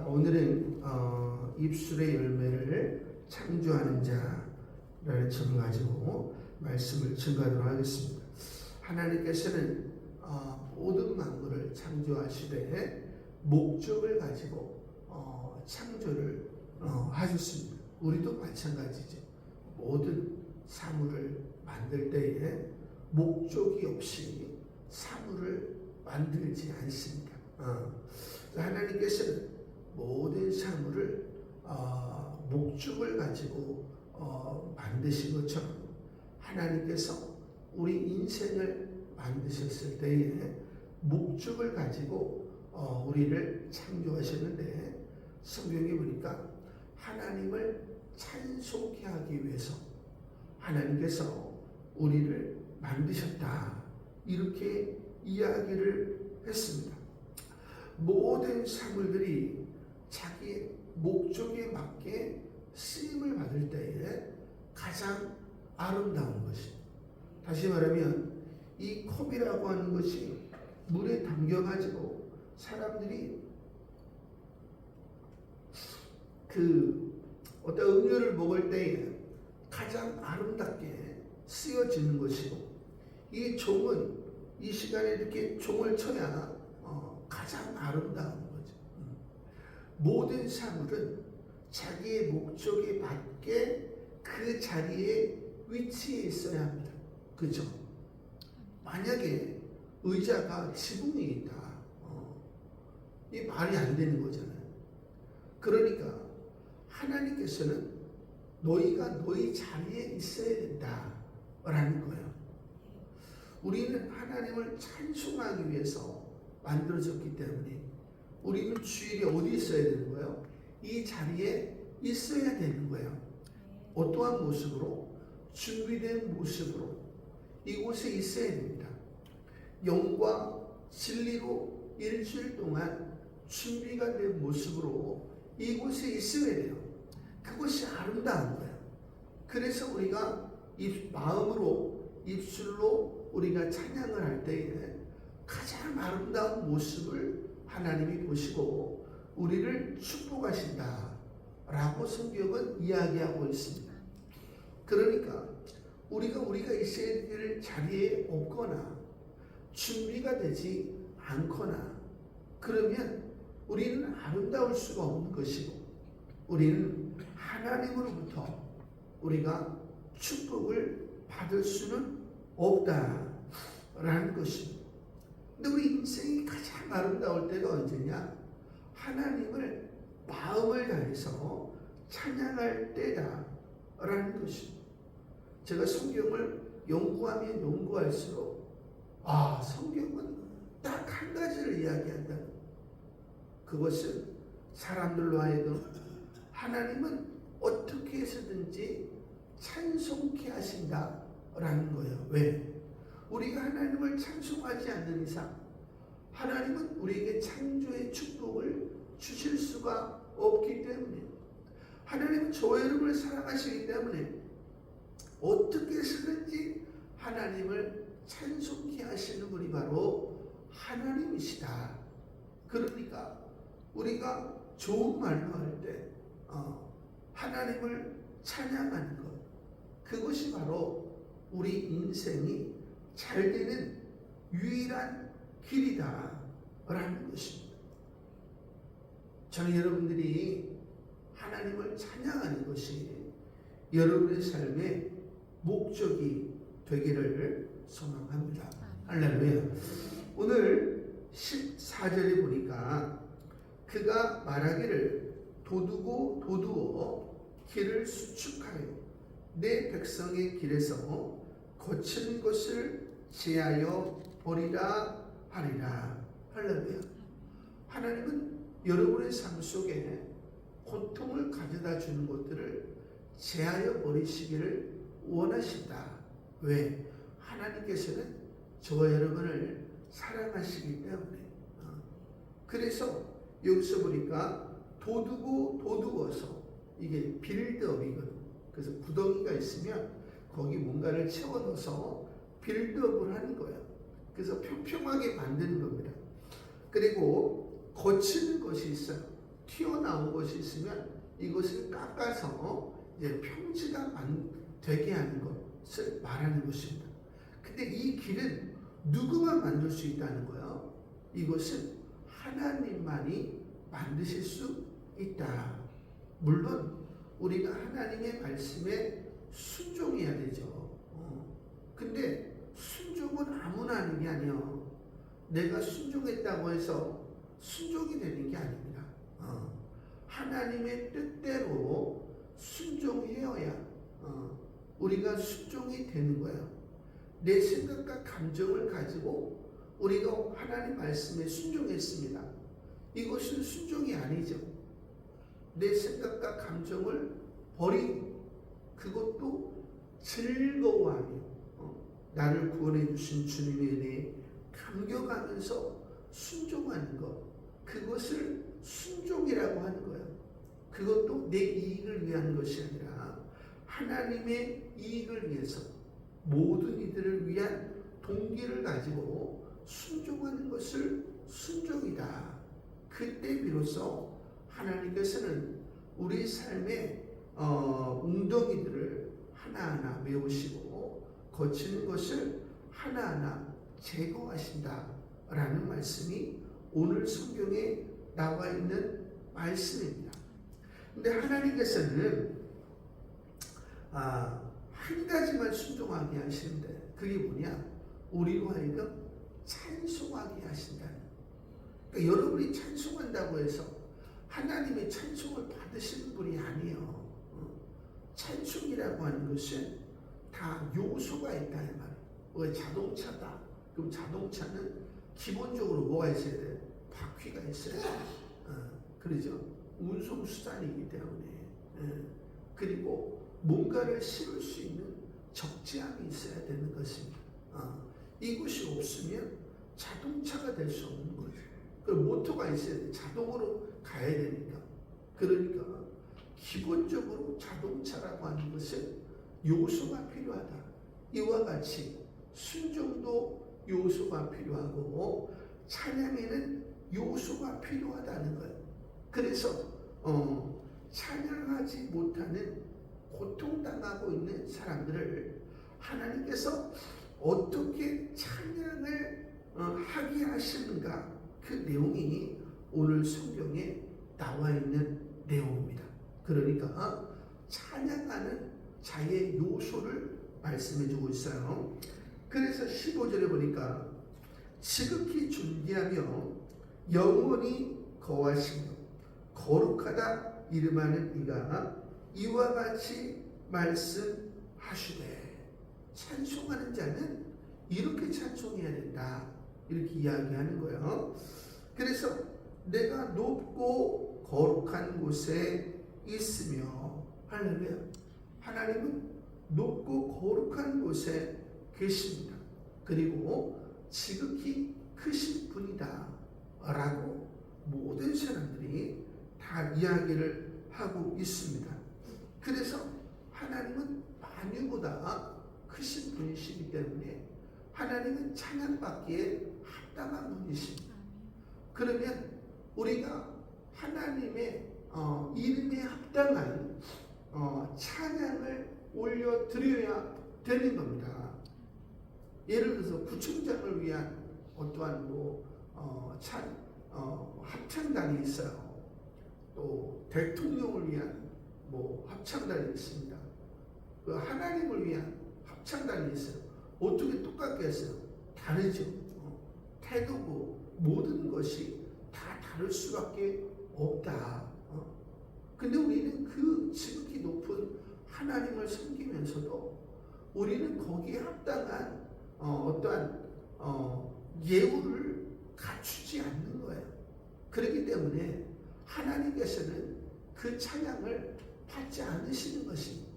자, 오늘은 입술의 열매를 창조하는 자라는 점을 가지고 말씀을 증거하도록 하겠습니다. 하나님께서는 모든 만물을 창조하시되 목적을 가지고 창조를 하셨습니다. 우리도 마찬가지죠. 모든 사물을 만들 때에 목적이 없이 사물을 만들지 않습니다. 하나님께서는 모든 사물을 목적을 가지고 만드신 것처럼 하나님께서 우리 인생을 만드셨을 때에 목적을 가지고 우리를 창조하셨는데, 성경에 보니까 하나님을 찬송케 하기 위해서 하나님께서 우리를 만드셨다, 이렇게 이야기를 했습니다. 모든 사물들이 자기 목적에 맞게 쓰임을 받을 때에 가장 아름다운 것이, 다시 말하면 이 컵이라고 하는 것이 물에 담겨가지고 사람들이 어떤 음료를 먹을 때에 가장 아름답게 쓰여지는 것이고, 이 종은 이 시간에 이렇게 종을 쳐야 가장 아름다운 거죠. 모든 사물은 자기의 목적에 맞게 그 자리에 위치해 있어야 합니다. 그죠? 만약에 의자가 지붕에 있다, 이 말이 안 되는 거잖아요. 그러니까 하나님께서는 너희가 너희 자리에 있어야 된다라는 거예요. 우리는 하나님을 찬송하기 위해서 만들어졌기 때문에 우리는 주일에 어디 있어야 되는 거예요? 이 자리에 있어야 되는 거예요. 어떠한 모습으로? 준비된 모습으로 이곳에 있어야 됩니다. 영과 진리로 일주일 동안 준비가 된 모습으로 이곳에 있어야 돼요. 그것이 아름다운 거예요. 그래서 우리가 마음으로, 입술로 우리가 찬양을 할 때에 가장 아름다운 모습을 하나님이 보시고 우리를 축복하신다 라고 성경은 이야기하고 있습니다. 그러니까 우리가 있어야 될 자리에 없거나 준비가 되지 않거나 그러면 우리는 아름다울 수가 없는 것이고, 우리는 하나님으로부터 우리가 축복을 받을 수는 없다라는 것입니다. 근데 우리 인생이 가장 아름다울 때가 언제냐? 하나님을 마음을 다해서 찬양할 때다라는 것입니다. 제가 성경을 연구하면 연구할수록 성경은 딱 한 가지를 이야기한다. 그것은 사람들로 하여금 하나님은 어떻게 해서든지 찬송케 하신다라는 거예요. 왜? 우리가 하나님을 찬송하지 않는 이상 하나님은 우리에게 창조의 축복을 주실 수가 없기 때문에, 하나님은 저와 여러분을 사랑하시기 때문에 어떻게 해서든지 하나님을 찬송케 하시는 분이 바로 하나님이시다. 그러니까 우리가 좋은 말로 할 때 하나님을 찬양하는 것, 그것이 바로 우리 인생이 잘 되는 유일한 길이다라는 것입니다. 저는 여러분들이 하나님을 찬양하는 것이 여러분의 삶의 목적이 되기를 소망합니다. 할렐루야. 오늘 14절에 보니까 그가 말하기를 도두어 길을 수축하여 내 백성의 길에서 거친 것을 제하여 버리라 하리라. 할렐루야. 하나님은 여러분의 삶 속에 고통을 가져다 주는 것들을 제하여 버리시기를 원하신다. 왜? 하나님께서는 저와 여러분을 사랑하시기 때문에. 그래서 여기서 보니까 도두어서, 이게 빌드업이거든. 그래서 구덩이가 있으면 거기 뭔가를 채워 넣어서 빌드업을 하는 거예요. 그래서 평평하게 만드는 겁니다. 그리고 거치는 것이 있어요. 튀어나온 것이 있으면 이것을 깎아서 이제 평지가 되게 하는 것을 말하는 것입니다. 근데 이 길은 누구만 만들 수 있다는 거예요? 이것은 하나님만이 만드실 수 있다. 물론 우리가 하나님의 말씀에 순종해야 되죠. 근데 순종은 아무나 하는 게 아니에요. 내가 순종했다고 해서 순종이 되는 게 아닙니다. 하나님의 뜻대로 순종해야 우리가 순종이 되는 거예요. 내 생각과 감정을 가지고 우리가 하나님 말씀에 순종했습니다. 이것은 순종이 아니죠. 내 생각과 감정을 버리고 그것도 즐거워하며 나를 구원해 주신 주님의 은혜에 감격하면서 순종하는 것, 그것을 순종이라고 하는 거예요. 그것도 내 이익을 위한 것이 아니라 하나님의 이익을 위해서 모든 이들을 위한 동기를 가지고 순종하는 것을 순종이다. 그때 비로소 하나님께서는 우리 삶의 웅덩이들을 하나하나 메우시고 거치는 것을 하나하나 제거하신다라는 말씀이 오늘 성경에 나와 있는 말씀입니다. 근데 하나님께서는 한 가지만 순종하게 하시는데 그게 뭐냐? 우리로 하여금 찬송하게 하신다는. 그러니까 여러분이 찬송한다고 해서 하나님의 찬송을 받으시는 분이 아니에요. 찬송이라고 하는 것은 다 요소가 있다 이 말이에요. 왜 자동차다? 그럼 자동차는 기본적으로 뭐가 있어야 돼? 바퀴가 있어야 돼. 그러죠? 운송수단이기 때문에. 그리고 뭔가를 실을 수 있는 적재함이 있어야 되는 것입니다. 이것이 없으면 자동차가 될 수 없는 거죠. 그럼 모터가 있어야 돼. 자동으로 가야 되니까. 그러니까 기본적으로 자동차라고 하는 것은 요소가 필요하다. 이와 같이 순종도 요소가 필요하고 찬양에는 요소가 필요하다는 거예요. 그래서 찬양하지 못하는 고통당하고 있는 사람들을 하나님께서 어떻게 찬양을 하게 하시는가, 그 내용이 오늘 성경에 나와 있는 내용입니다. 그러니까 찬양하는 자의 요소를 말씀해 주고 있어요. 그래서 15절에 보니까 지극히 존귀하며 영원히 거하시며 거룩하다 이름하는 이가 이와 같이 말씀하시되, 찬송하는 자는 이렇게 찬송해야 된다, 이렇게 이야기하는 거예요. 그래서 내가 높고 거룩한 곳에 있으며, 할렐루야, 하나님은 높고 거룩한 곳에 계십니다. 그리고 지극히 크신 분이다 라고 모든 사람들이 다 이야기를 하고 있습니다. 그래서 하나님은 만유보다 크신 분이시기 때문에 하나님은 찬양받기에 합당한 분이십니다. 그러면 우리가 하나님의 이름에 합당한 찬양을 올려드려야 되는 겁니다. 예를 들어서 구청장을 위한 어떠한 합창단이 있어요. 또 대통령을 위한 합창단이 있습니다. 그 하나님을 위한 합창단이 있어요. 어떻게 똑같게 했어요? 다르죠. 태도고 모든 것이 다 다를 수밖에 없다. 근데 우리는 그 지극히 높은 하나님을 섬기면서도 우리는 거기에 합당한 어떠한 예우를 갖추지 않는 거예요. 그렇기 때문에 하나님께서는 그 찬양을 받지 않으시는 것입니다.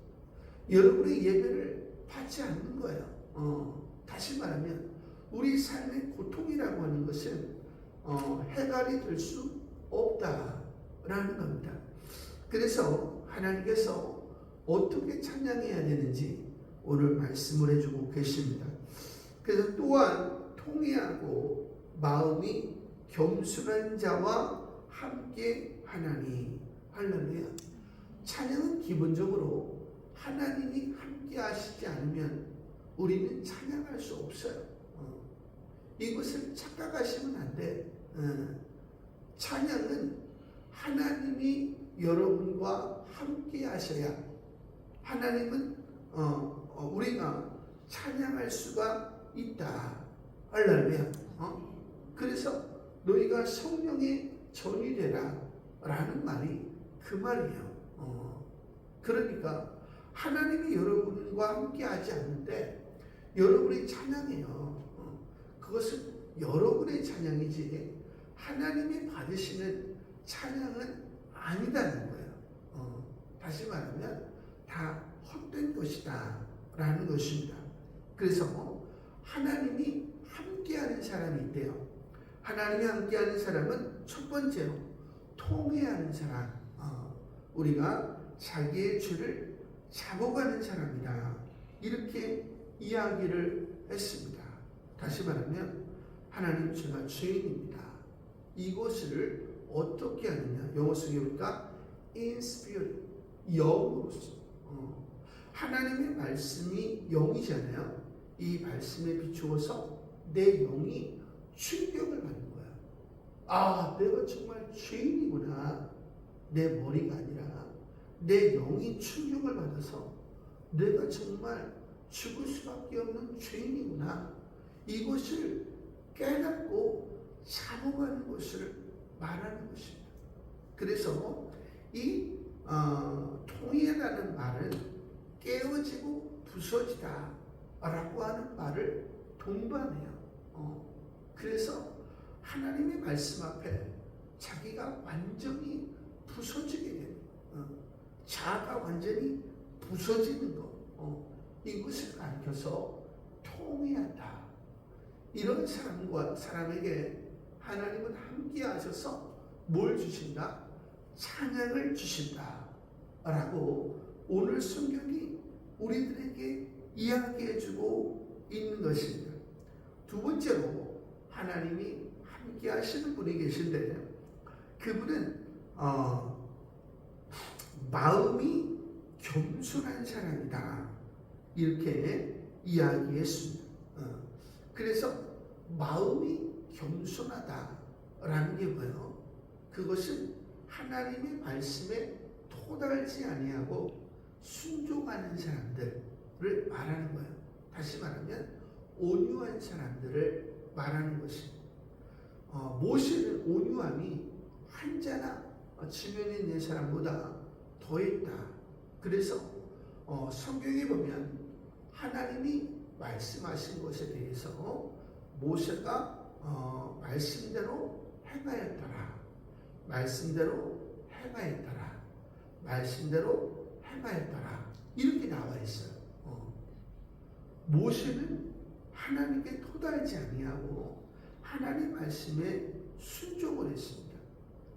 여러분의 예배를 받지 않는 거예요. 다시 말하면 우리 삶의 고통이라고 하는 것은 해결이 될 수 없다라는 겁니다. 그래서 하나님께서 어떻게 찬양해야 되는지 오늘 말씀을 해주고 계십니다. 그래서 또한 통회하고 마음이 겸손한 자와 함께 하나니. 할렐루야. 찬양은 기본적으로 하나님이 함께 하시지 않으면 우리는 찬양할 수 없어요. 이것을 착각하시면 안 돼. 찬양은 하나님이 여러분과 함께 하셔야 하나님은 우리가 찬양할 수가 있다. 할렐루야. 그래서 너희가 성령의 전이 되라 라는 말이 그 말이에요. 그러니까 하나님이 여러분과 함께 하지 않는데 여러분이 찬양해요. 그것은 여러분의 찬양이지 하나님이 받으시는 찬양은 아니다는 거예요. 다시 말하면 다 헛된 것이다 라는 것입니다. 그래서 하나님이 함께하는 사람이 있대요. 하나님이 함께하는 사람은 첫 번째로 통회하는 사람. 우리가 자기의 죄를 잡아가는 사람이다. 이렇게 이야기를 했습니다. 다시 말하면 하나님 제가 죄인입니다. 이것을 어떻게 하느냐. 영어 속에 보니까 in spirit, 영으로서. 하나님의 말씀이 영이잖아요. 이 말씀에 비추어서 내 영이 충격을 받는 거야. 아, 내가 정말 죄인이구나. 내 머리가 아니라 내 영이 충격을 받아서 내가 정말 죽을 수밖에 없는 죄인이구나. 이것을 깨닫고 잡아가는 것을 말하는 것입니다. 그래서 이 통일이라는 말은 깨어지고 부서지다 라고 하는 말을 동반해요. 그래서 하나님의 말씀 앞에 자기가 완전히 부서지게 되는 자아가 완전히 부서지는 것, 이것을 가르쳐서 통회한다. 이런 사람에게 하나님은 함께 하셔서 뭘 주신다? 찬양을 주신다 라고 오늘 성경이 우리들에게 이야기해주고 있는 것입니다. 두 번째로 하나님이 함께 하시는 분이 계신데 그분은 마음이 겸손한 사람이다 이렇게 이야기했습니다. 그래서 마음이 겸손하다라는 게 뭐예요? 그것은 하나님의 말씀에 토달지 아니하고 순종하는 사람들을 말하는 거예요. 다시 말하면 온유한 사람들을 말하는 것입니다. 모세는 온유함이 한자나 지면에 있는 사람보다 더했다. 그래서 성경에 보면 하나님이 말씀하신 것에 대해서 모세가 말씀대로 행하였더라. 말씀대로 행하였더라. 말씀대로 행하였더라. 이렇게 나와 있어요. 모세는 하나님께 토달지 아니하고 하나님 말씀에 순종을 했습니다.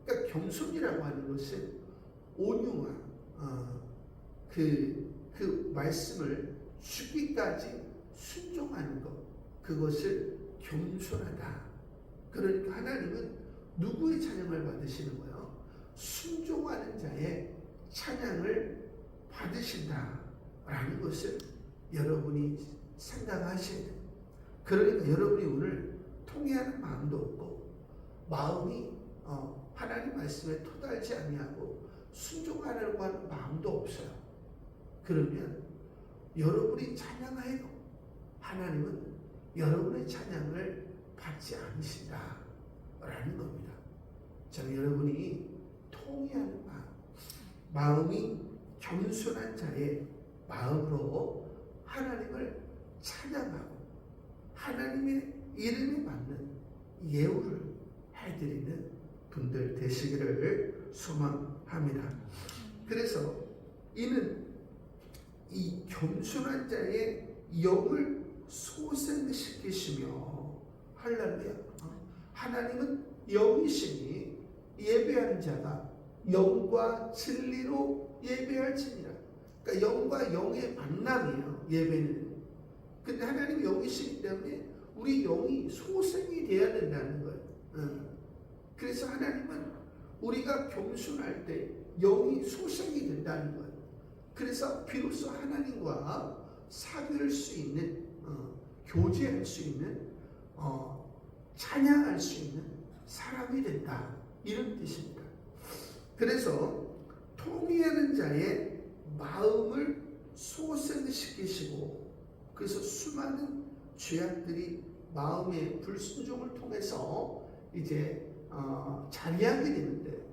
그러니까 겸손이라고 하는 것은 온유와 그 말씀을 죽기까지 순종하는 것, 그것을 겸손하다. 그러니까 하나님은 누구의 찬양을 받으시는 거예요? 순종하는 자의 찬양을 받으신다라는 것을 여러분이 생각하셔야 돼요. 그러니까 여러분이 오늘 통회하는 마음도 없고 마음이 하나님 말씀에 토달지 아니하고 순종하려고 하는 마음도 없어요. 그러면 여러분이 찬양해도 하나님은 여러분의 찬양을 받지 않으신다라는 겁니다. 자, 여러분이 통회하는 마음이 겸손한 자의 마음으로 하나님을 찬양하고 하나님의 이름에 맞는 예우를 해드리는 분들 되시기를 소망합니다. 그래서 이는 이 겸손한 자의 영을 소생시키시며 할렐루야. 하나님은 영이시니 예배하는 자가 영과 진리로 예배할지니라. 그러니까 영과 영의 만남이에요. 예배는. 근데 하나님이 영이시기 때문에 우리 영이 소생이 되어야 된다는 거예요. 그래서 하나님은 우리가 겸손할 때 영이 소생이 된다는 거예요. 그래서 비로소 하나님과 사귈 수 있는, 교제할 수 있는, 찬양할 수 있는 사람이 된다, 이런 뜻입니다. 그래서 통회하는 자의 마음을 소생시키시고, 그래서 수많은 죄악들이 마음의 불순종을 통해서 이제 자리하게 되는데,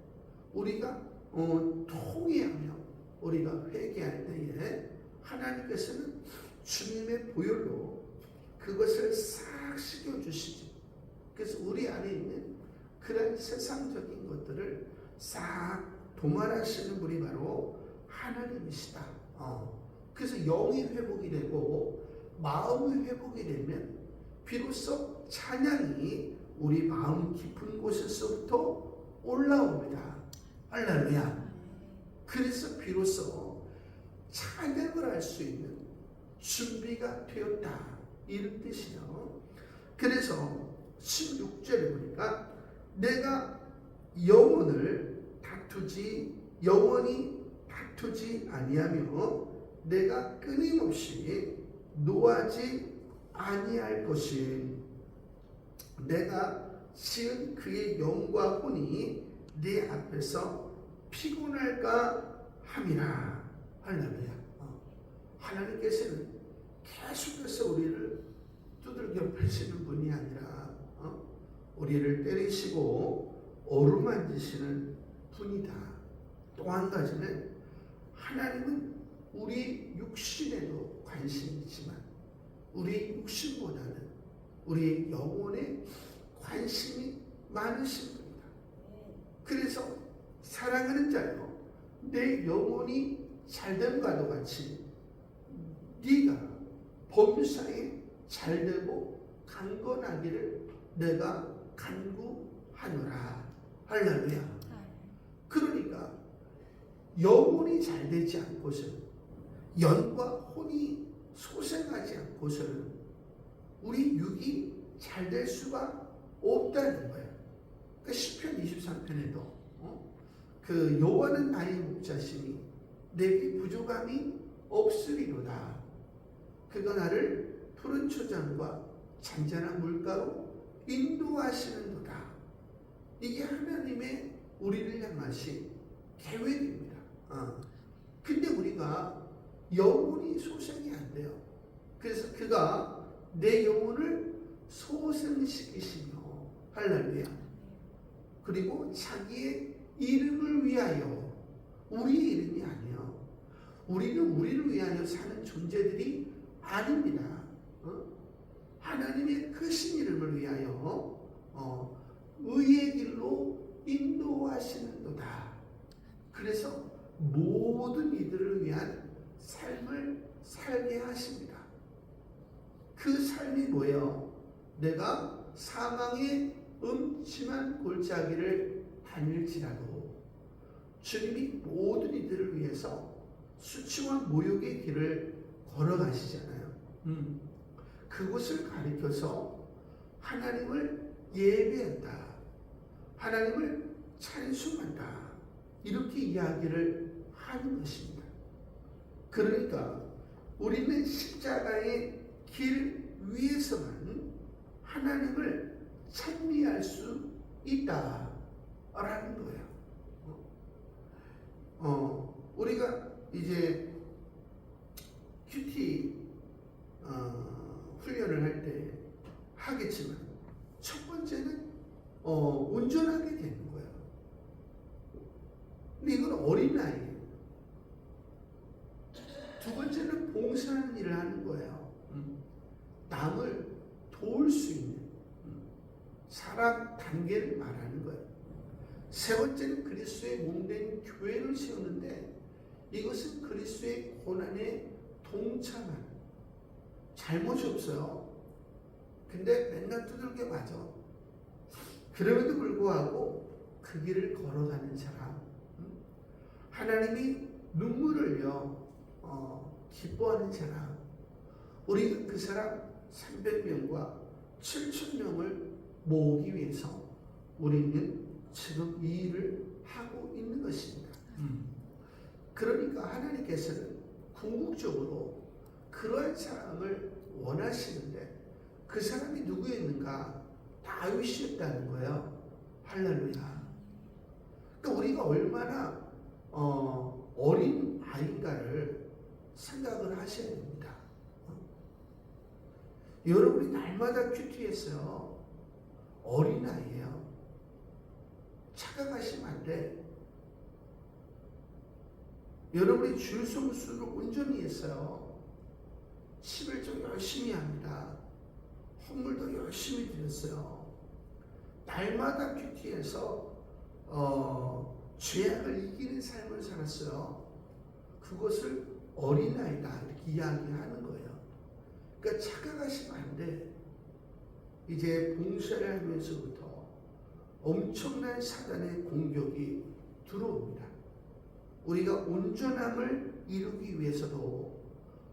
우리가 통회하며 우리가 회개할 때에 하나님께서는 주님의 보혈로 그것을 싹 씻겨주시지. 그래서 우리 안에 있는 그런 세상적인 것들을 싹 도말하시는 분이 바로 하나님이시다. 그래서 영이 회복이 되고 마음이 회복이 되면 비로소 찬양이 우리 마음 깊은 곳에서부터 올라옵니다. 할렐루야. 그래서 비로소 찬양을 할 수 있는 준비가 되었다, 이런 뜻이요. 그래서 16절에 보니까 내가 영원히 다투지 아니하며 내가 끊임없이 노하지 아니할 것이 내가 지은 그의 영과 혼이 네 앞에서 피곤할까 함이라. 할렐루야. 하나님께서는 계속해서 우리를 두들겨 패시는 분이 아니라 우리를 때리시고 어루만지시는 분이다. 또 한 가지는 하나님은 우리 육신에도 관심이 있지만 우리 육신보다는 우리 영혼에 관심이 많으신 분이다. 그래서 사랑하는 자여, 내 영혼이 잘됨과도 같이 네가 범사에 잘되고 강건하기를 내가 간구하노라. 할렐루야. 그러니까 영혼이 잘되지 않고서는, 영과 혼이 소생하지 않고서는 우리 육이 잘될 수가 없다는 거예요. 그 시편 23편에도 그 여호와는 나의 목자시니 내게 부족함이 없으리로다. 그가 나를 푸른 초장과 잔잔한 물가로 인도하시는도다. 이게 하나님의 우리를 향하신 계획입니다. 근데 우리가 영혼이 소생이 안 돼요. 그래서 그가 내 영혼을 소생시키시며, 할렐루야. 그리고 자기의 이름을 위하여, 우리의 이름이 아니요, 우리는 우리를 위하여 사는 존재들이 아닙니다. 하나님의 크신 이름을 위하여 의의 길로 인도하시는도다. 그래서 모든 이들을 위한 삶을 살게 하십니다. 그 삶이 뭐예요? 내가 사망의 음침한 골짜기를 다닐지라도 주님이 모든 이들을 위해서 수치와 모욕의 길을 걸어가시잖아요. 그곳을 가리켜서 하나님을 예배한다, 하나님을 찬송한다, 이렇게 이야기를 하는 것입니다. 그러니까 우리는 십자가의 길 위에서만 하나님을 찬미할 수 있다라는 거예요. 우리가 이제 큐티 훈련을 할 때 하겠지만 첫 번째는 운전하게 되는 거예요. 근데 이건 어린아이예요. 두 번째는 봉사하는 일을 하는 거예요. 남을 도울 수 있는 사람 단계를 말하는 거예요. 세 번째는 그리스도의 몸된 교회를 세우는데, 이것은 그리스도의 고난에 동참하는, 잘못이 없어요. 근데 맨날 두들겨 맞아. 그럼에도 불구하고 그 길을 걸어가는 사람, 하나님이 눈물을 흘려 기뻐하는 사람, 우리는 그 사람 300명과 7,000명을 모으기 위해서 우리는 지금 이 일을 하고 있는 것입니다. 그러니까 하나님께서는 궁극적으로 그러한 사람을 원하시는데 그 사람이 누구였는가? 다윗이었다는 거예요. 할렐루야. 그러니까 우리가 얼마나 어린 아이인가를 생각을 하셔야 됩니다. 여러분이 날마다 큐티에서 어린아이예요. 착각하시면 안 돼. 여러분이 줄 서수를 온전히 했어요. 11조 열심히 합니다. 헌물도 열심히 드렸어요. 날마다 큐티에서 죄악을 이기는 삶을 살았어요. 그것을 어린아이다 이렇게 이야기하는 거예요. 그러니까 착각하시면 안 돼. 이제 봉사를 하면서부터 엄청난 사단의 공격이 들어옵니다. 우리가 온전함을 이루기 위해서도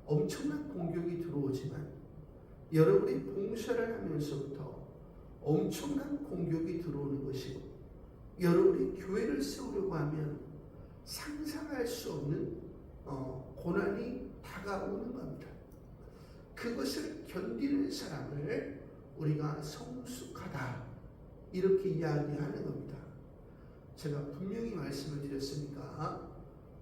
엄청난 공격이 들어오지만 여러분이 봉사를 하면서부터 엄청난 공격이 들어오는 것이고 여러분이 교회를 세우려고 하면 상상할 수 없는 고난이 다가오는 겁니다. 그것을 견디는 사람을 우리가 성숙하다 이렇게 이야기하는 겁니다. 제가 분명히 말씀을 드렸으니까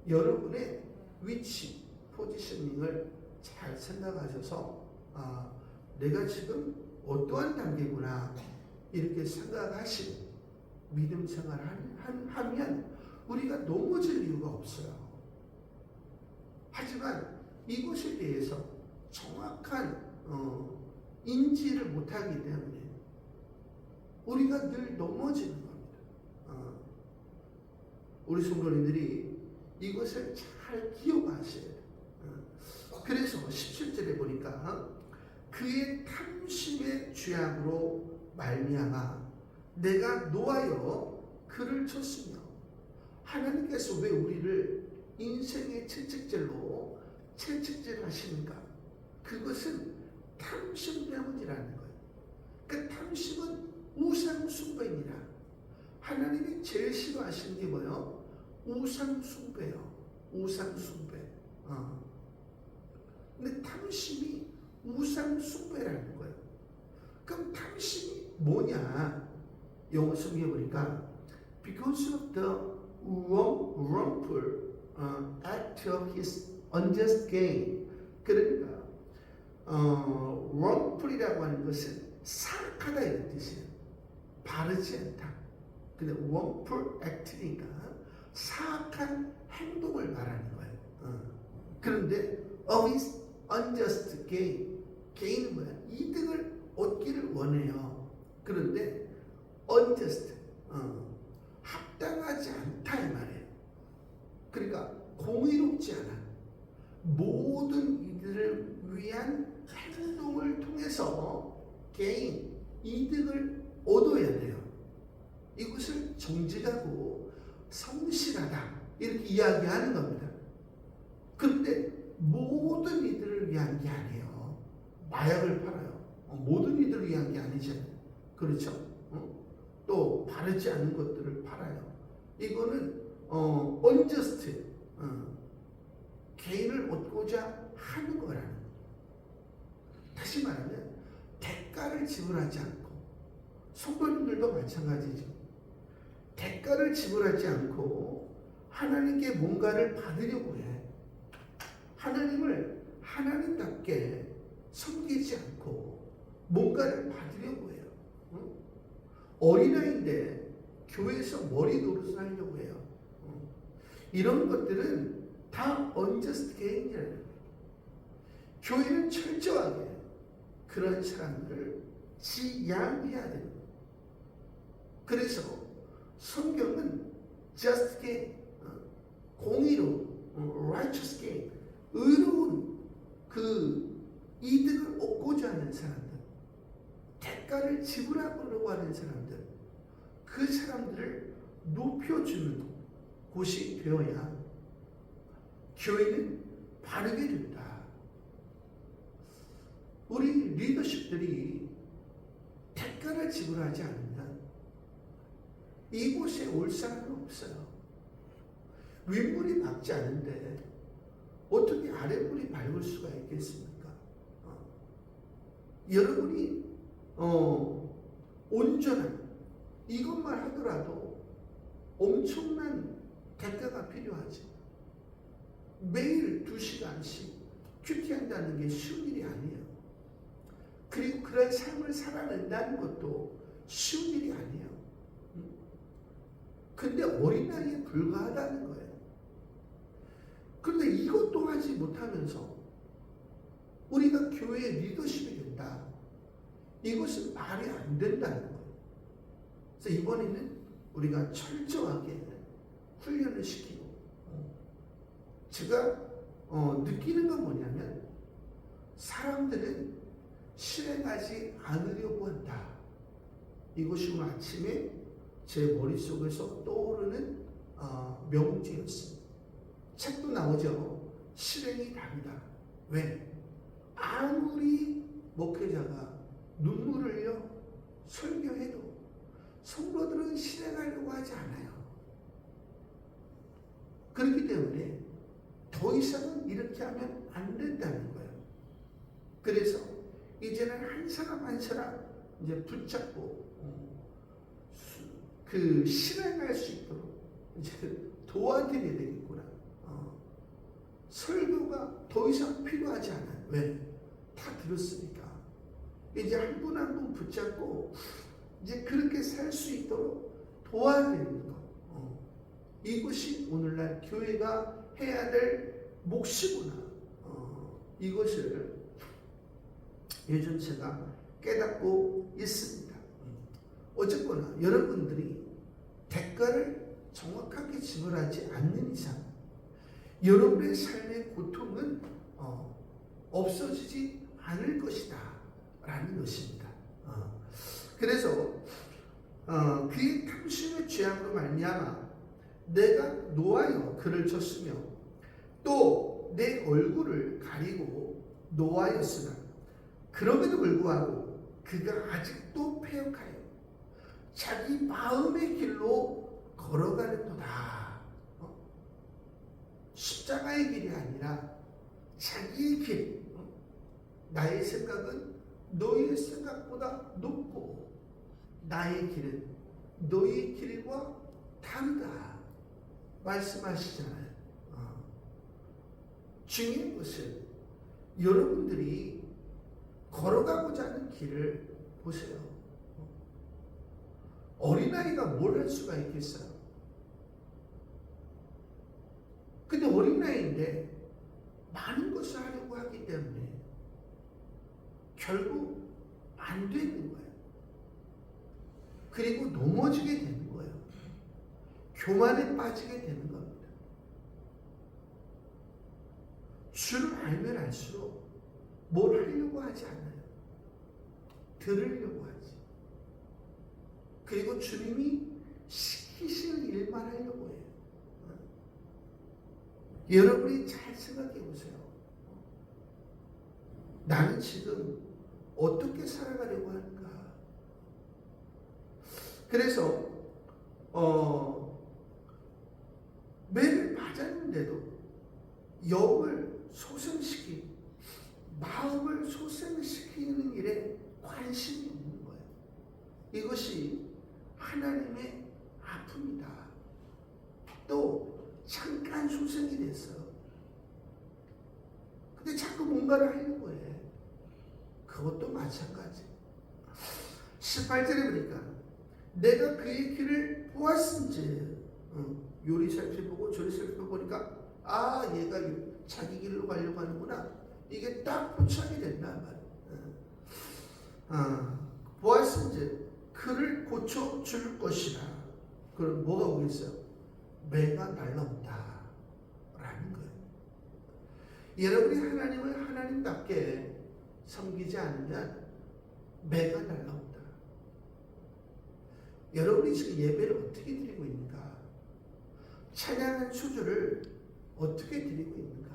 여러분의 위치, 포지셔닝을 잘 생각하셔서 내가 지금 어떠한 단계구나 이렇게 생각하시고 믿음 생활을 하면 우리가 넘어질 이유가 없어요. 하지만 이것에 대해서 정확한 인지를 못하기 때문에 우리가 늘 넘어지는 겁니다. 우리 성도님들이 이것을 잘 기억하셔야 돼요. 그래서 17절에 보니까 그의 탐심의 죄악으로 말미암아 내가 노하여 그를 쳤으며 하나님께서 왜 우리를 인생의 채찍질로 채찍질하시는가? 그것은 탐심 때문이라는 거예요. 그 탐심은 우상숭배입니다. 하나님이 제일 싫어하시는 게 뭐예요? 우상숭배요. 우상숭배. 근데 탐심이 우상숭배라는 거예요. 그럼 탐심이 뭐냐? 영어 성경에 보니까 because of the wrongful act of his unjust gain. 그러니까 wrongful이라고 하는 것은 사악하다 이런 뜻이에요. 바르지 않다. 근데 wrongful act니까 사악한 행동을 말하는 거예요. 그런데 of his unjust gain. gain은 뭐야? 이득을 얻기를 원해요. 그런데 unjust, 합당하지 않다 이 말이에요. 그러니까 공의롭지 않아. 모든 이들을 위한 행동을 통해서 gain, 이득을 얻어야 돼요. 이것을 정직하고 성실하다 이렇게 이야기하는 겁니다. 그런데 모든 이들을 위한 게 아니에요. 마약을 팔아요. 모든 이들을 위한 게 아니잖아요. 그렇죠? 또 바르지 않은 것들을 팔아요. 이거는 unjust, 개인을 얻고자 하는 거라는 거예요. 다시 말하면 대가를 지불하지 않고, 성도님들도 마찬가지죠. 대가를 지불하지 않고 하나님께 뭔가를 받으려고 해. 하나님을 하나님답게 섬기지 않고 뭔가를 받으려고 해요. 어린아이인데 교회에서 머리 노릇을 하려고 해요. 이런 것들은 다 unjust gain이라는 거예요. 교회는 철저하게 그런 사람들을 지양해야 되는 거예요. 그래서 성경은 just gain, 공의로, righteous gain, 의로운 그 이득을 얻고자 하는 사람들, 대가를 지불하려고 하는 사람들, 그 사람들을 높여주는 곳이 되어야 교회는 바르게 된다. 우리 리더십들이 대가를 지불하지 않으면 이곳에 올 사람은 없어요. 윗물이 맑지 않은데 어떻게 아랫물이 밝을 수가 있겠습니까? 여러분이 온전한 이것만 하더라도 엄청난 대가가 필요하지. 매일 2시간씩 큐티한다는 게 쉬운 일이 아니에요. 그리고 그런 삶을 살아낸다는 것도 쉬운 일이 아니에요. 근데 어린 나이에 불과하다는 거예요. 그런데 이것도 하지 못하면서 우리가 교회의 리더십이 된다. 이것은 말이 안 된다는 거예요. 그래서 이번에는 우리가 철저하게 훈련을 시키고, 제가 느끼는 건 뭐냐면 사람들은 실행하지 않으려고 한다. 이것이 오늘 아침에 제 머릿속에서 떠오르는 명제였습니다. 책도 나오죠. 실행이 답이다. 왜? 아무리 목회자가 눈물을 흘려 설교해도 성도들은 실행하려고 하지 않아요. 그렇기 때문에 더 이상은 이렇게 하면 안 된다는 거예요. 그래서 이제는 한 사람 한 사람 이제 붙잡고 그 실행할 수 있도록 이제 도와드려야 되겠구나. 설교가 더 이상 필요하지 않아요. 왜? 다 들었으니까. 이제 한 분 한 분 붙잡고 이제 그렇게 살 수 있도록 도와드리는 것. 이것이 오늘날 교회가 해야 될 몫이구나. 이것을 요즘 제가 깨닫고 있습니다. 어쨌거나 여러분들이 대가를 정확하게 지불하지 않는 이상 여러분의 삶의 고통은 없어지지 않을 것이다 라는 것입니다. 그래서 그의 탐심의 죄악으로 말미암아 내가 노하여 그를 쳤으며 또 내 얼굴을 가리고 노하였으나 그럼에도 불구하고 그가 아직도 패역하여 자기 마음의 길로 걸어가는도다. 십자가의 길이 아니라 자기의 길. 나의 생각은 너희의 생각보다 높고 나의 길은 너희의 길과 다르다 말씀하시잖아요. 중요한 것은 여러분들이 걸어가고자 하는 길을 보세요. 어린아이가 뭘 할 수가 있겠어요? 근데 어린아이인데 많은 것을 하려고 하기 때문에 결국 안 되는 거예요. 그리고 넘어지게 되는 거예요. 교만에 빠지게 되는 겁니다. 주를 알면 알수록 뭘 하려고 하지 않아요. 들으려고 하지. 그리고 주님이 시키시는 일만 하려고 해요. 여러분이 잘 생각해 보세요. 나는 지금 어떻게 살아가려고 하는가? 그래서 매를 맞았는데도 영을 소생시키고 마음을 소생시키는 일에 관심이 없는 거예요. 이것이 하나님의 아픔이다. 또 잠깐 소생이 됐어. 근데 자꾸 뭔가를 하려고 해. 그것도 마찬가지. 18절에 보니까 내가 그의 길을 보았은지 요리 살펴보고 저리 살펴보니까 얘가 자기 길로 가려고 하는구나. 이게 딱 포착이 된단 말이야. 보았은지 그를 고쳐줄 것이라. 그럼 뭐가 오겠어요? 매가 날라온다 라는 거예요. 여러분이 하나님을 하나님답게 섬기지 않으면 매가 날라온다. 여러분이 지금 예배를 어떻게 드리고 있는가? 찬양한 수주를 어떻게 드리고 있는가?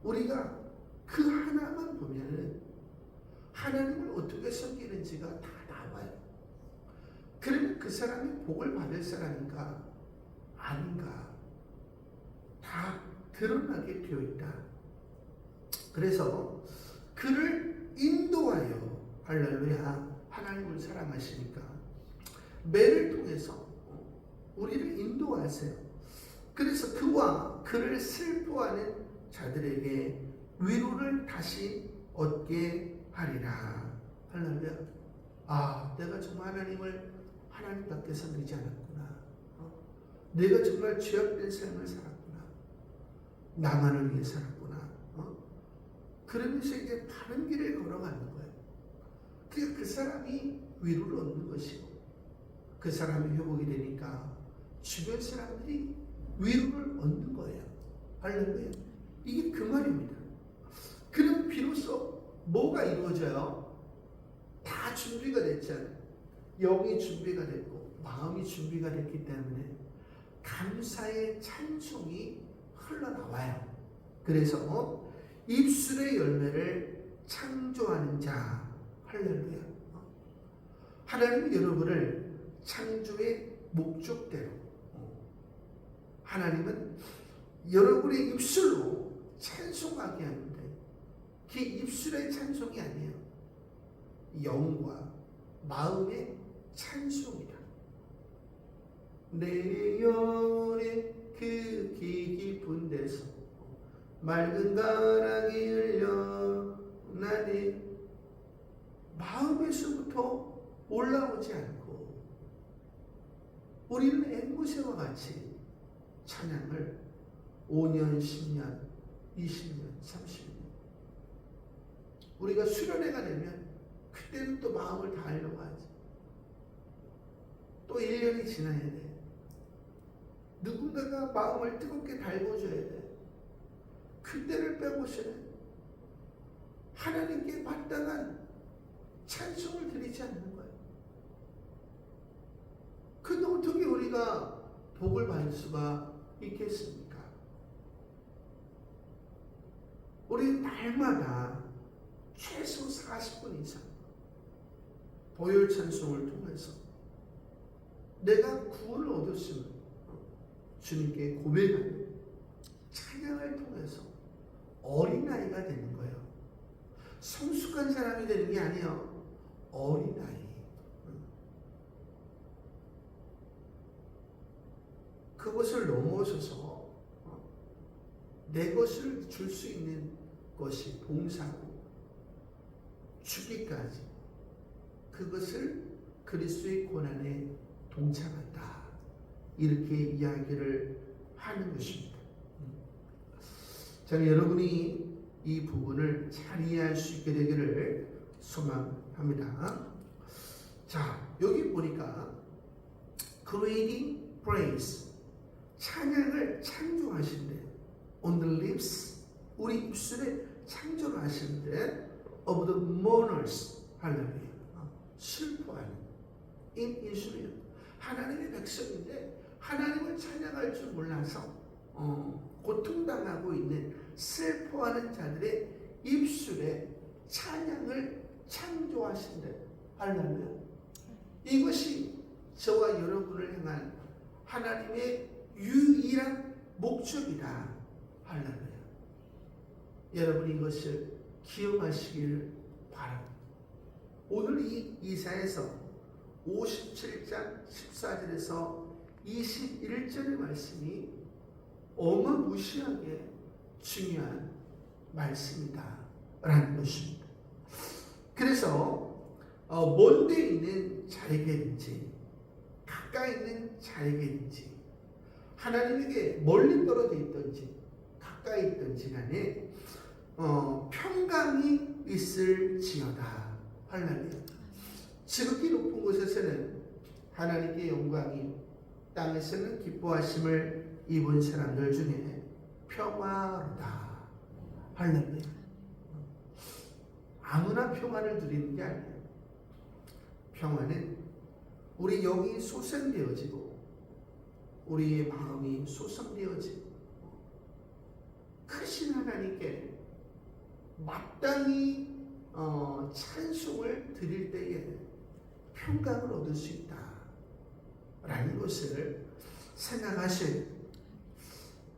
우리가 그 하나만 보면은 하나님을 어떻게 섬기는지가 다 나와요. 그러면 그 사람이 복을 받을 사람인가 아닌가 다 드러나게 되어 있다. 그래서 그를 인도하여 할렐루야 하나님을 사랑하시니까 매를 통해서 우리를 인도하세요. 그래서 그와 그를 슬퍼하는 자들에게 위로를 다시 얻게 하리라. 할렐루야. 아, 내가 정말 하나님을 하나님밖에 섬기지 않았구나. 내가 정말 죄악된 삶을 살았구나. 나만을 위해 살았구나. 그러면서 이제 바른 길을 걸어가는 거예요. 그 사람이 위로를 얻는 것이고 그 사람이 회복이 되니까 주변 사람들이 위로를 얻는 거예요. 할렐루야. 이게 그 말입니다. 그럼 비로소 뭐가 이루어져요? 다 준비가 됐잖아요. 영이 준비가 됐고 마음이 준비가 됐기 때문에 감사의 찬송이 흘러나와요. 그래서 입술의 열매를 창조하는 자. 할렐루야. 하나님은 여러분을 창조의 목적대로 하나님은 여러분의 입술로 찬송하게 하는데 그게 입술의 찬송이 아니에요. 영과 마음의 찬송이다. 내 영혼의 그 깊은 데서 맑은 가랑이 흘려 나니 마음에서부터 올라오지 않고 우리는 앵무새와 같이 찬양을 5년, 10년, 20년, 30년 우리가 수련회가 되면 그때는 또 마음을 다하려고 하지. 또 1년이 지나야 돼. 누군가가 마음을 뜨겁게 달궈줘야 돼. 그때를 빼고서는 하나님께 마땅한 찬송을 드리지 않는 거예요. 근데 어떻게 우리가 복을 받을 수가 있겠습니까? 우리는 날마다 최소 40분 이상 보혈 찬송을 통해서 내가 구원을 얻었음을 주님께 고백하는 찬양을 통해서 어린아이가 되는 거예요. 성숙한 사람이 되는 게 아니에요. 어린아이. 그것을 넘어서서 내 것을 줄 수 있는 것이 봉사고 주기까지 그것을 그리스도의 고난에 동참한다. 이렇게 이야기를 하는 것입니다. 저는 여러분이 이 부분을 잘 이해할 수 있게 되기를 소망합니다. 자, 여기 보니까 creating praise 찬양을 창조하신대. on the lips 우리 입술에 창조를 하시는데 of the mourners 할렐루야 슬퍼하는 인수리요 하나님의 백성인데 하나님을 찬양할 줄 몰라서 고통당하고 있는 슬퍼하는 자들의 입술에 찬양을 창조하신대. 할렐루야. 이것이 저와 여러분을 향한 하나님의 유일한 목적이다. 할렐루야. 여러분 이것을 기억하시길 바랍니다. 오늘 이 이사야서 57장 14절에서 21절의 말씀이 어마무시하게 중요한 말씀이다 라는 것입니다. 그래서 먼 데 있는 자에게든지 가까이 있는 자에게든지 하나님에게 멀리 떨어져 있든지 가까이 있든지 간에 평강이 있을지어다. 할렐루야. 지극히 높은 곳에서는 하나님께 영광이 땅에서는 기뻐하심을 입은 사람들 중에 평화로다. 할렐루야. 아무나 평화를 누리는 게 아니에요. 평화는 우리 영이 소생되어지고 우리의 마음이 소성되어지고 크신 하나님께 마땅히 찬송을 드릴 때에 평강을 얻을 수 있다라는 것을 생각하셔야 돼요.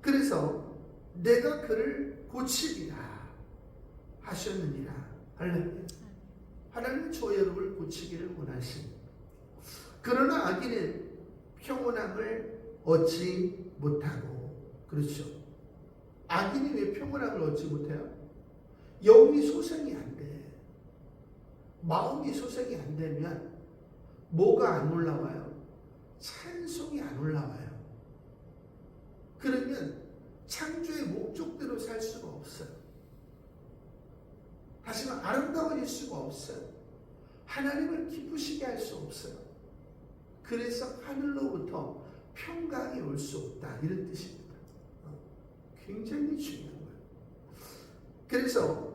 그래서 내가 그를 고치리라 하셨느니라. 할렐루야. 하나님은 저 여러분을 고치기를 원하십니다. 그러나 악인은 평온함을 얻지 못하고, 그렇죠. 악인이 왜 평온함을 얻지 못해요? 영이 소생이 안 돼. 마음이 소생이 안 되면 뭐가 안 올라와요? 찬송이 안 올라와요. 그러면 창조의 목적대로 살 수가 없어요. 다시 말해 아름다워질 수가 없어요. 하나님을 기쁘시게 할 수 없어요. 그래서 하늘로부터 평강이 올 수 없다, 이런 뜻입니다. 굉장히 중요한 거예요. 그래서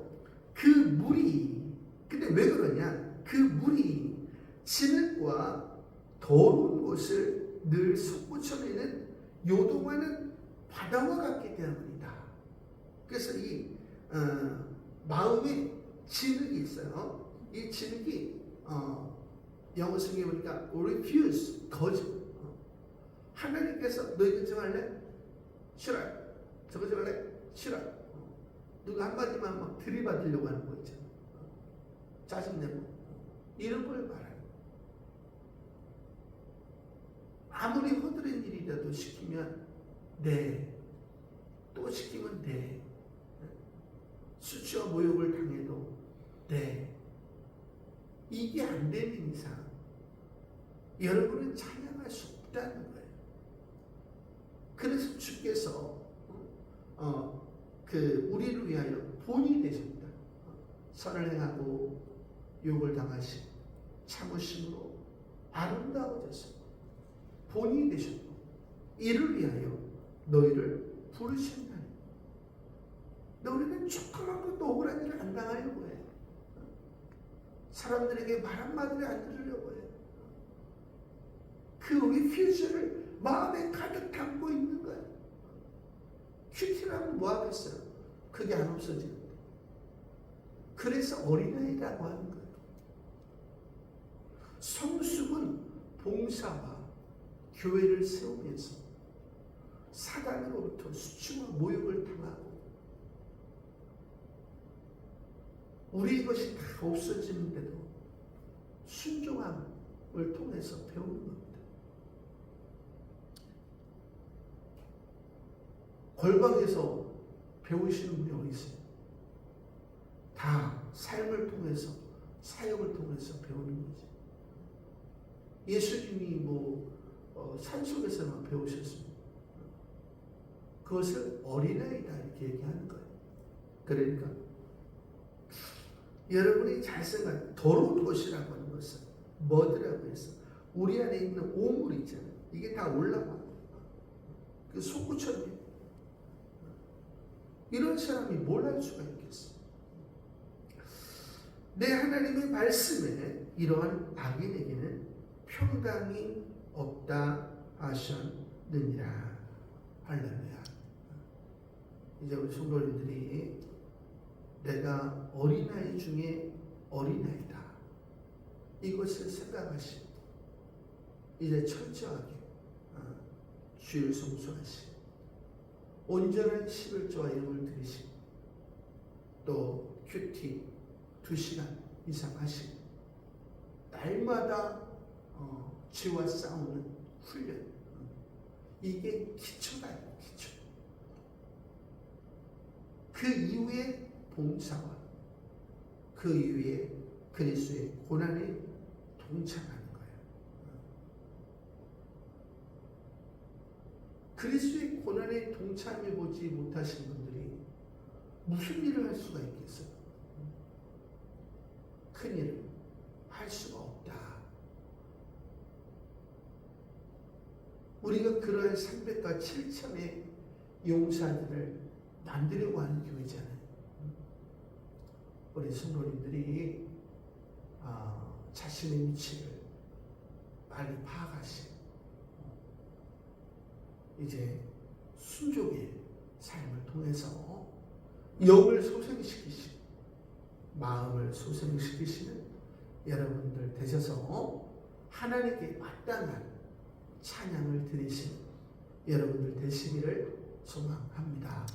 그 물이, 근데 왜 그러냐? 그 물이 진흙과 더러운 곳을 늘 솟구쳐내는 요동하는 바다와 같기 때문이다. 그래서 이 마음에 진흙이 있어요. 이 진흙이 영어 성경에 보니까 refuse, 거짓. 하나님께서 너 이거 좀 할래? 싫어. 저거 좀 할래? 싫어. 누가 한마디만 막 들이받으려고 하는 거 있잖아. 짜증내고. 이런 걸 말하는 거야. 아무리 허드렛 일이라도 시키면 네. 또 시키면 네. 수치와 모욕을 당해도 네. 이게 안 되는 이상 여러분은 찬양할 수 없다는 거예요. 그래서 주께서 우리를 위하여 본이 되셨다. 선을 행하고 욕을 당하신 참으심으로 아름다워졌습니다. 본이 되셨고 이를 위하여 너희를 부르신다니. 너희는 조그만 것도 억울한 일을 안 당하려고 해. 사람들에게 말 한마디를 안 들으려고 해. 그 리퓨즈를 마음에 가득 담고 있는 거야. 큐티라면 뭐 하겠어요? 그게 안 없어지는데. 그래서 어린아이라고 하는 거예요. 성숙은 봉사와 교회를 세우면서 사단으로부터 수치와 모욕을 당하고 우리 것이 다 없어지는데도 순종함을 통해서 배우는 겁니다. 골방에서 배우시는 분이 어디 있어요? 다 삶을 통해서, 사역을 통해서 배우는 거지. 예수님이 산속에서만 배우셨습니다. 그것을 어린아이다 이렇게 얘기하는 거예요. 그러니까 여러분이 잘 생각해. 더러운 것이라고 하는 것은 뭐더라고 해서 우리 안에 있는 오물 있잖아요. 이게 다 올라와. 그 속구처럼. 이런 사람이 뭘 할 수가 있겠어? 내 하나님의 말씀에 이러한 악인에게는 평강이 없다 하셨느니라. 할렐루야. 이제 우리 성도님들이 내가 어린아이 중에 어린아이다, 이것을 생각하시고 이제 철저하게 주일 성수하시고 온전한 11조와 예물을 드리시고 또 큐티 2시간 이상 하시고 날마다 죄와 싸우는 훈련, 이게 기초다. 기초. 그 이후에 봉사와 그 이후에 그리스도의 고난에 동참하는 거예요. 그리스도의 고난에 동참해보지 못하신 분들이 무슨 일을 할 수가 있겠어요? 큰 일을 할 수가 없다. 우리가 그러한 300과 7천의 용사들을 만들려고 하는 교회잖아요. 우리 성도님들이 자신의 위치를 빨리 파악하시고 이제 순종의 삶을 통해서 영을 소생시키시고 마음을 소생시키시는 여러분들 되셔서 하나님께 마땅한 찬양을 드리시는 여러분들 되시기를 소망합니다.